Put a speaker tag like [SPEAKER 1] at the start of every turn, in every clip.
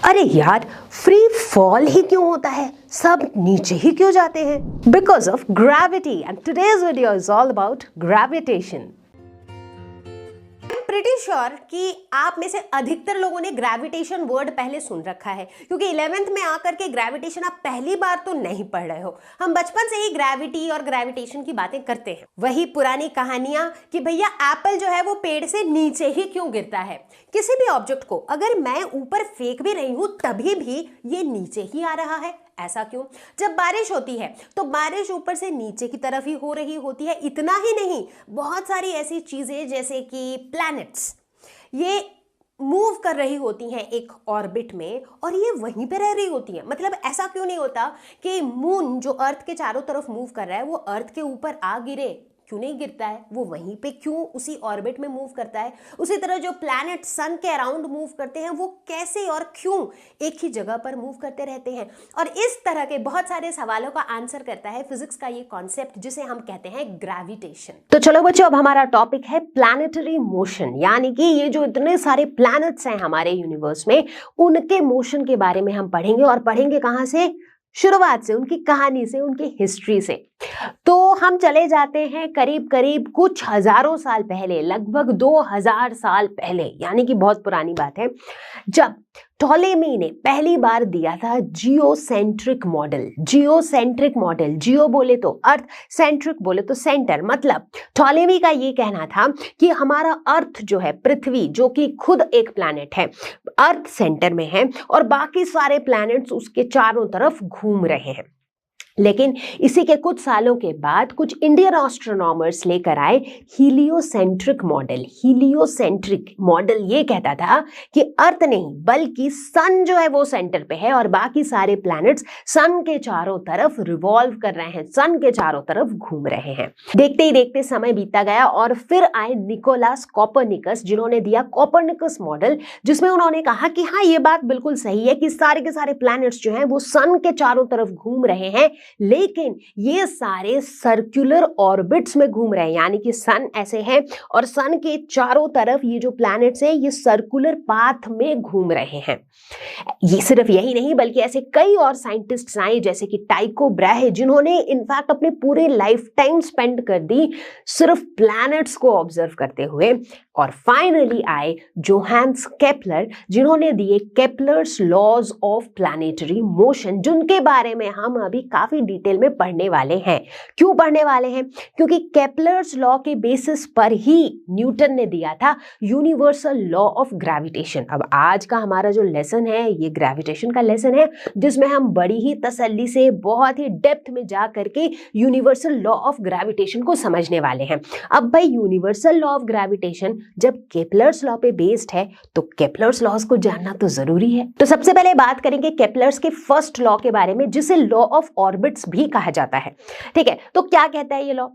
[SPEAKER 1] अरे यार, free fall ही क्यों होता है? सब नीचे ही क्यों जाते हैं? Because of gravity, and today's video is all about gravitation. Pretty sure कि आप में से अधिकतर लोगों ने ग्रेविटेशन वर्ड पहले सुन रखा है, क्योंकि 11th में आकर के ग्रेविटेशन आप पहली बार तो नहीं पढ़ रहे हो। हम बचपन से ही ग्रेविटी और ग्रेविटेशन की बातें करते हैं। वही पुरानी कहानियां कि भैया एप्पल जो है वो पेड़ से नीचे ही क्यों गिरता है। किसी भी ऑब्जेक्ट को अगर मैं ऊपर फेंक भी रही हूं तभी भी ये नीचे ही आ रहा है, ऐसा क्यों? जब बारिश होती है तो बारिश ऊपर से नीचे की तरफ ही हो रही होती है। इतना ही नहीं, बहुत सारी ऐसी चीजें जैसे कि प्लैनेट्स, ये मूव कर रही होती हैं एक ऑर्बिट में और ये वहीं पे रह रही होती है। मतलब ऐसा क्यों नहीं होता कि मून जो अर्थ के चारों तरफ मूव कर रहा है वो अर्थ के ऊपर आ गिरे, क्यों नहीं गिरता है? वो वहीं पे क्यों उसी ऑर्बिट में मूव करता है? उसी तरह जो प्लैनेट सन के अराउंड मूव करते हैं वो कैसे और क्यों एक ही जगह पर मूव करते रहते हैं? और इस तरह के बहुत सारे सवालों का आंसर करता है फिजिक्स का ये कॉन्सेप्ट जिसे हम कहते हैं ग्रेविटेशन। तो चलो बच्चों, अब हमारा टॉपिक है प्लैनेटरी मोशन, यानी कि ये जो इतने सारे प्लैनेट्स हैं हमारे यूनिवर्स में, उनके मोशन के बारे में हम पढ़ेंगे। और पढ़ेंगे कहां से? शुरुआत से, उनकी कहानी से, उनकी हिस्ट्री से। तो हम चले जाते हैं करीब करीब कुछ हजारों साल पहले, लगभग 2000 साल पहले, यानी कि बहुत पुरानी बात है, जब टॉलेमी ने पहली बार दिया था जियोसेंट्रिक मॉडल। जियोसेंट्रिक मॉडल, जियो बोले तो अर्थ, सेंट्रिक बोले तो सेंटर। मतलब टॉलेमी का ये कहना था कि हमारा अर्थ जो है, पृथ्वी, जो कि खुद एक प्लैनेट है, अर्थ सेंटर में है और बाकी सारे प्लैनेट्स उसके चारों तरफ घूम रहे हैं। लेकिन इसी के कुछ सालों के बाद कुछ इंडियन एस्ट्रोनॉमर्स लेकर आए हीलियोसेंट्रिक मॉडल। हीलियोसेंट्रिक मॉडल ये कहता था कि अर्थ नहीं बल्कि सन जो है वो सेंटर पे है और बाकी सारे प्लैनेट्स सन के चारों तरफ रिवॉल्व कर रहे हैं, सन के चारों तरफ घूम रहे हैं। देखते ही देखते समय बीता गया और फिर आए निकोलस कोपरनिकस, जिन्होंने दिया कोपरनिकस मॉडल, जिसमें उन्होंने कहा कि हाँ, ये बात बिल्कुल सही है कि सारे के सारे प्लैनेट्स जो हैं वो सन के चारों तरफ घूम रहे हैं, लेकिन ये सारे सर्कुलर ऑर्बिट्स में घूम रहे हैं। यानी कि सन ऐसे है और सन के चारों तरफ ये जो प्लैनेट्स हैं ये सर्कुलर पाथ में घूम रहे हैं। ये सिर्फ यही नहीं बल्कि ऐसे कई और साइंटिस्ट्स आए जैसे कि टाइको ब्राहे, जिन्होंने इनफैक्ट अपने पूरे लाइफ टाइम स्पेंड कर दी सिर्फ प्लैनेट्स को ऑब्जर्व करते हुए। और फाइनली आए जोहान्स केपलर, जिन्होंने दिए Kepler's laws of planetary motion, जिनके बारे में हम अभी काफी डिटेल में पढ़ने वाले हैं। क्यों पढ़ने वाले हैं? क्योंकि केपलर्स लॉ के बेसिस पर ही न्यूटन ने दिया था यूनिवर्सल लॉ ऑफ ग्रेविटेशन। अब आज का हमारा जो लेसन है ये ग्रेविटेशन का लेसन है, जिसमें हम बड़ी ही तसल्ली से, बहुत ही डेप्थ में जा करके यूनिवर्सल लॉ ऑफ ग्रेविटेशन को समझने वाले हैं। अब भाई, यूनिवर्सल लॉ ऑफ ग्रेविटेशन जब केपलर्स लॉ पे बेस्ड है तो केपलर्स लॉज को जानना तो जरूरी है। तो सबसे पहले बात करेंगे केपलर्स के फर्स्ट लॉ के बारे में, जिसे लॉ ऑफ ऑर्बिट्स भी कहा जाता है। ठीक है, तो क्या कहता है ये लॉ?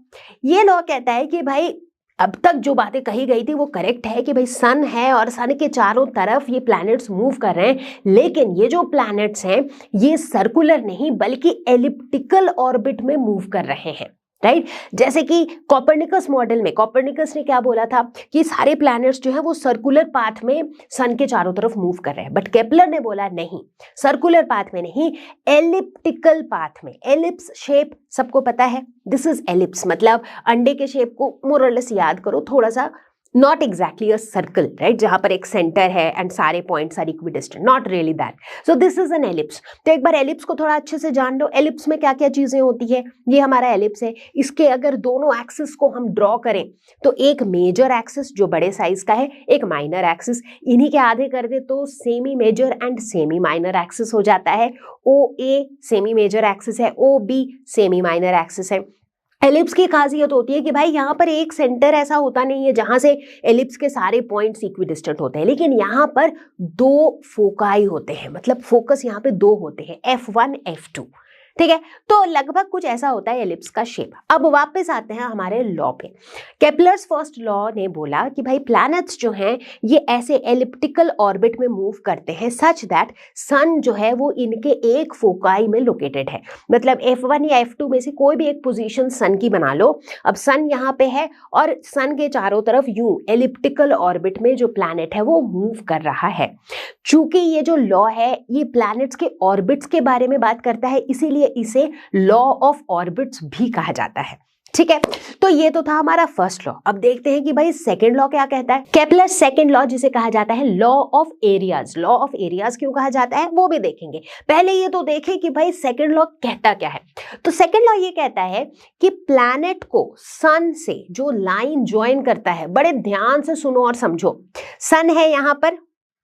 [SPEAKER 1] ये लॉ कहता है कि भाई, अब तक जो बातें कही गई थी वो करेक्ट है कि भाई सन है और सन के चारों तरफ ये प्लैनेट्स मूव कर रहे हैं, लेकिन ये जो प्लैनेट्स हैं ये सर्कुलर नहीं बल्कि एलिप्टिकल ऑर्बिट में मूव कर रहे हैं। राइट? जैसे कि कोपरनिकस मॉडल में कोपरनिकस ने क्या बोला था कि सारे प्लैनेट्स जो है वो सर्कुलर पाथ में सन के चारों तरफ मूव कर रहे हैं, बट केपलर ने बोला नहीं, सर्कुलर पाथ में नहीं, एलिप्टिकल पाथ में। एलिप्स शेप सबको पता है, दिस इज एलिप्स, मतलब अंडे के शेप को मोर और लेस याद करो, थोड़ा सा not exactly a circle, right, जहां पर एक सेंटर है एंड सारे points are equidistant, not really that. So this is an ellipse. तो एक बार एलिप्स को थोड़ा अच्छे से जान लो। एलिप्स में क्या क्या चीजें होती है? ये हमारा एलिप्स है, इसके अगर दोनों एक्सिस को हम ड्रॉ करें तो एक मेजर एक्सिस जो बड़े साइज का है, एक माइनर एक्सिस, इन्हीं के आधे कर दे तो semi major and semi minor axis हो जाता है। O A semi major axis है, O B semi minor axis है। एलिप्स की खासियत होती है कि भाई यहाँ पर एक सेंटर ऐसा होता नहीं है जहां से एलिप्स के सारे पॉइंट्स इक्विडिस्टेंट होते हैं, लेकिन यहाँ पर दो फोकाई होते हैं, मतलब फोकस यहाँ पे दो होते हैं, F1 F2। ठीक है, तो लगभग कुछ ऐसा होता है एलिप्स का शेप। अब वापस आते हैं हमारे लॉ पे। केपलर्स फर्स्ट लॉ ने बोला कि भाई प्लैनेट्स जो हैं ये ऐसे एलिप्टिकल ऑर्बिट में मूव करते हैं सच दैट सन जो है वो इनके एक फोकाई में लोकेटेड है। मतलब F1 या F2 में से कोई भी एक पोजीशन सन की बना लो। अब सन यहाँ पे है और सन के चारों तरफ यूं एलिप्टिकल ऑर्बिट में जो प्लैनेट है वो मूव कर रहा है। चूंकि ये जो लॉ है ये प्लैनेट्स के ऑर्बिट्स के बारे में बात करता है, इसीलिए इसे लॉ ऑफ ऑर्बिट्स भी कहा जाता है। ठीक है, तो ये तो था हमारा फर्स्ट लॉ। अब देखते हैं कि भाई सेकंड लॉ क्या कहता है। केपलर सेकंड लॉ जिसे कहा जाता है law of areas. Law of areas क्यों कहा जाता है वो भी देखेंगे। पहले ये तो देखें कि भाई सेकंड लॉ कहता क्या है। तो सेकंड लॉ ये कहता है कि प्लैनेट को सन से जो लाइन ज्वाइन करता है, बड़े ध्यान से सुनो और समझो। सन है यहाँ पर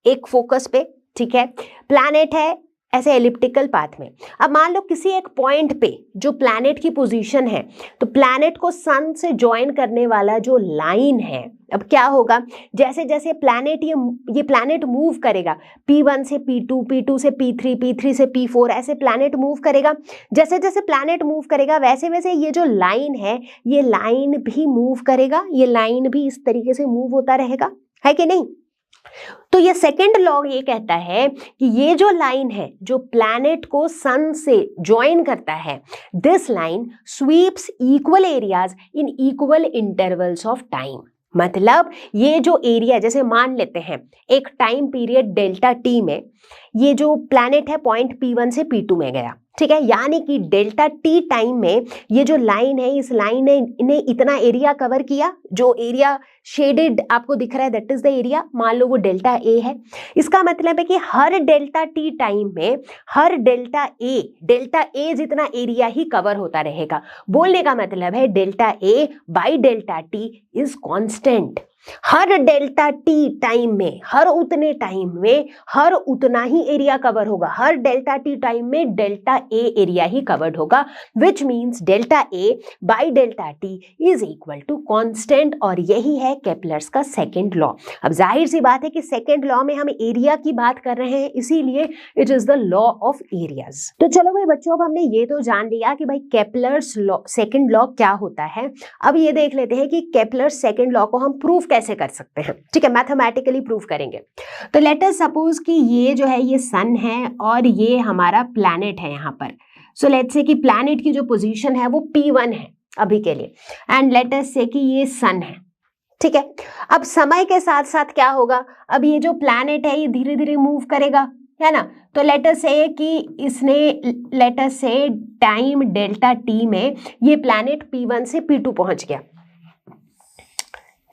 [SPEAKER 1] एक फोकस पे, ठीक है, प्लैनेट है ऐसे एलिप्टिकल पाथ में। अब मान लो किसी एक पॉइंट पे जो प्लैनेट की पोजीशन है, तो प्लैनेट को सन से ज्वाइन करने वाला जो लाइन है, अब क्या होगा, जैसे जैसे प्लैनेट ये प्लैनेट मूव करेगा, P1 से P2, P2 से P3, P3 से P4, ऐसे प्लैनेट मूव करेगा। जैसे जैसे प्लैनेट मूव करेगा वैसे वैसे ये जो लाइन है ये लाइन भी मूव करेगा, ये लाइन भी इस तरीके से मूव होता रहेगा, है कि नहीं। तो ये सेकंड लॉ ये कहता है कि ये जो लाइन है जो प्लैनेट को सन से ज्वाइन करता है, this line sweeps equal areas in equal intervals of time. मतलब ये जो एरिया, जैसे मान लेते हैं एक टाइम पीरियड डेल्टा टी में ये जो प्लैनेट है पॉइंट P1 से P2 में गया, ठीक है, यानी कि डेल्टा टी टाइम में ये जो लाइन है इस लाइन ने इतना एरिया कवर किया। जो एरिया शेडेड आपको दिख रहा है दैट इज द एरिया, मान लो वो डेल्टा ए है। इसका मतलब है कि हर डेल्टा टी टाइम में हर डेल्टा ए जितना एरिया ही कवर होता रहेगा। बोलने का मतलब है delta A by delta T is constant. Her delta T time में हर उतने टाइम में हर उतना ही एरिया कवर होगा। हर डेल्टा टी टाइम में डेल्टा ए एरिया ही कवर्ड होगा, which means delta A by delta T is equal to constant. और यही है केपलर्स का सेकंड लॉ। अब जाहिर सी बात है कि सेकंड लॉ में हम एरिया की बात कर रहे हैं, इसीलिए it is the law of areas. तो चलो भाई बच्चों, अब हमने ये तो जान लिया कि भाई केपलर्स लॉ सेकंड लॉ क्या होता है। अब ये देख लेते हैं कि केपलर्स सेकंड लॉ को हम प्रूफ कैसे कर सकते हैं। ठीक है, मैथमेटिकली प्रूफ करेंगे। तो लेट अस सपोज कि ये जो है ये सन है और ये हमारा प्लैनेट है यहाँ पर। सो लेट्स से कि प्लैनेट की जो पोजीशन है वो P1 है अभी के लिए, एंड लेट अस से कि ये सन है। ठीक है, अब समय के साथ साथ क्या होगा, अब ये जो प्लैनेट है ये धीरे धीरे मूव करेगा, है ना। तो लेट अस से कि इसने लेट अस से टाइम डेल्टा टी में ये प्लैनेट P1 से P2 पहुंच गया।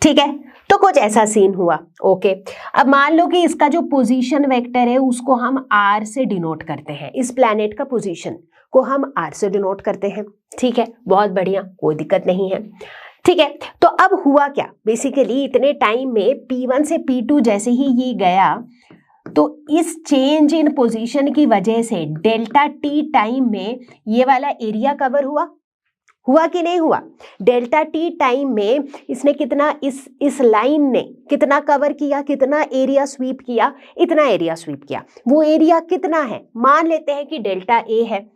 [SPEAKER 1] ठीक है, तो कुछ ऐसा सीन हुआ। ओके, अब मान लो कि इसका जो पोजीशन वेक्टर है उसको हम R से डिनोट करते हैं। इस प्लैनेट का पोजीशन को हम R से डिनोट करते हैं। ठीक है, बहुत बढ़िया, कोई दिक्कत नहीं है। ठीक है, तो अब हुआ क्या, बेसिकली इतने टाइम में P1 से P2 जैसे ही ये गया तो इस चेंज इन पोजीशन की वजह से डेल्टा टी टाइम में ये वाला एरिया कवर हुआ कि नहीं हुआ। डेल्टा टी टाइम में इसने कितना इस लाइन ने कितना कवर किया, कितना एरिया स्वीप किया, इतना एरिया स्वीप किया। वो एरिया कितना है, मान लेते हैं कि डेल्टा ए है।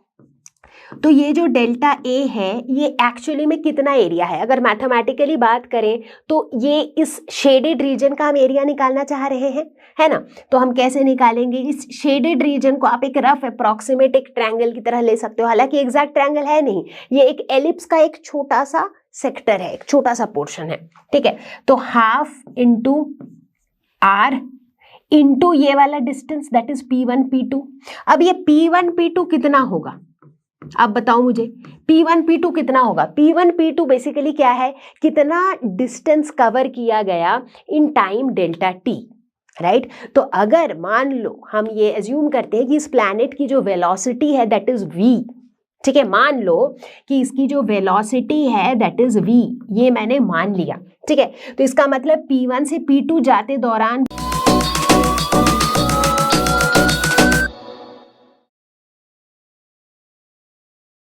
[SPEAKER 1] तो ये जो डेल्टा ए है ये एक्चुअली में कितना एरिया है, अगर मैथमेटिकली बात करें तो ये इस शेडेड रीजन का हम एरिया निकालना चाह रहे हैं, है ना। तो हम कैसे निकालेंगे, इस शेडेड रीजन को आप एक रफ अप्रॉक्सीमेट एक ट्रायंगल की तरह ले सकते हो। हालांकि एग्जैक्ट ट्रायंगल है नहीं, ये एक एलिप्स का एक छोटा सा सेक्टर है, एक छोटा सा पोर्शन है। ठीक है, तो हाफ इंटू आर इंटू ये वाला distance that is P1 P2। अब ये P1 P2 कितना होगा, आप बताओ मुझे, P1 P2 कितना होगा। P1 P2 बेसिकली क्या है, कितना डिस्टेंस कवर किया गया in time delta T, right. तो अगर मान लो हम ये एज्यूम करते हैं कि इस प्लैनेट की जो वेलोसिटी है दैट इज v, ठीक है, मान लो कि इसकी जो वेलोसिटी है दैट इज v, ये मैंने मान लिया। ठीक है, तो इसका मतलब P1 से P2 जाते दौरान